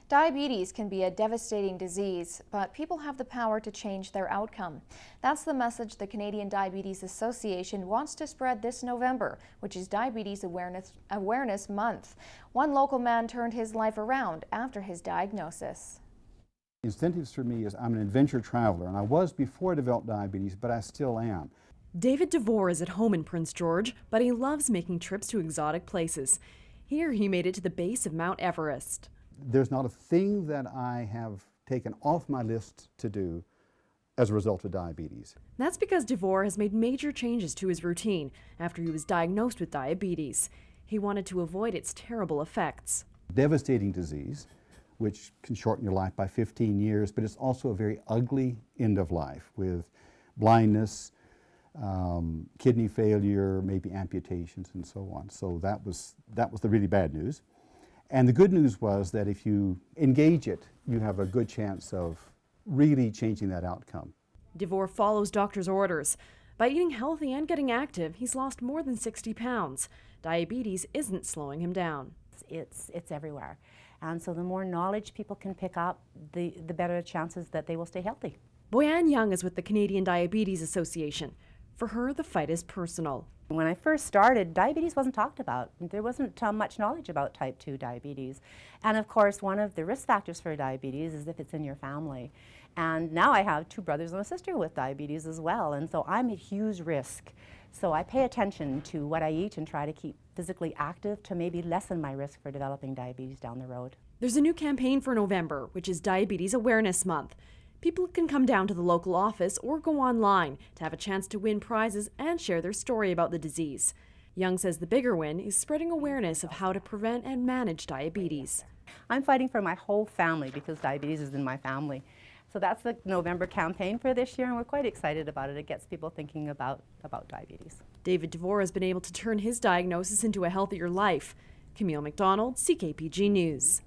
Diabetes can be a devastating disease, but people have the power to change their outcome. That's the message the Canadian Diabetes Association wants to spread this November, which is Diabetes Awareness Month. One local man turned his life around after his diagnosis. Incentives for me is I'm an adventure traveler, and I was before I developed diabetes, but I still am. David Devore is at home in Prince George, but he loves making trips to exotic places. Here he made it to the base of Mount Everest. There's not a thing that I have taken off my list to do as a result of diabetes. That's because Devore has made major changes to his routine after he was diagnosed with diabetes. He wanted to avoid its terrible effects. Devastating disease, which can shorten your life by 15 years, but it's also a very ugly end of life with blindness, kidney failure, maybe amputations and so on. So that was the really bad news. And the good news was that if you engage it, you have a good chance of really changing that outcome. Devore follows doctor's orders. By eating healthy and getting active, he's lost more than 60 pounds. Diabetes isn't slowing him down. It's everywhere. And so the more knowledge people can pick up, the better chances that they will stay healthy. Boyanne Young is with the Canadian Diabetes Association. For her, the fight is personal. When I first started, diabetes wasn't talked about. There wasn't much knowledge about type 2 diabetes. And of course, one of the risk factors for diabetes is if it's in your family. And now I have 2 brothers and a sister with diabetes as well, and so I'm at huge risk. So I pay attention to what I eat and try to keep physically active to maybe lessen my risk for developing diabetes down the road. There's a new campaign for November, which is Diabetes Awareness Month. People can come down to the local office or go online to have a chance to win prizes and share their story about the disease. Young says the bigger win is spreading awareness of how to prevent and manage diabetes. I'm fighting for my whole family because diabetes is in my family. So that's the November campaign for this year, and we're quite excited about it. It gets people thinking about diabetes. David Devore has been able to turn his diagnosis into a healthier life. Camille McDonald, CKPG News.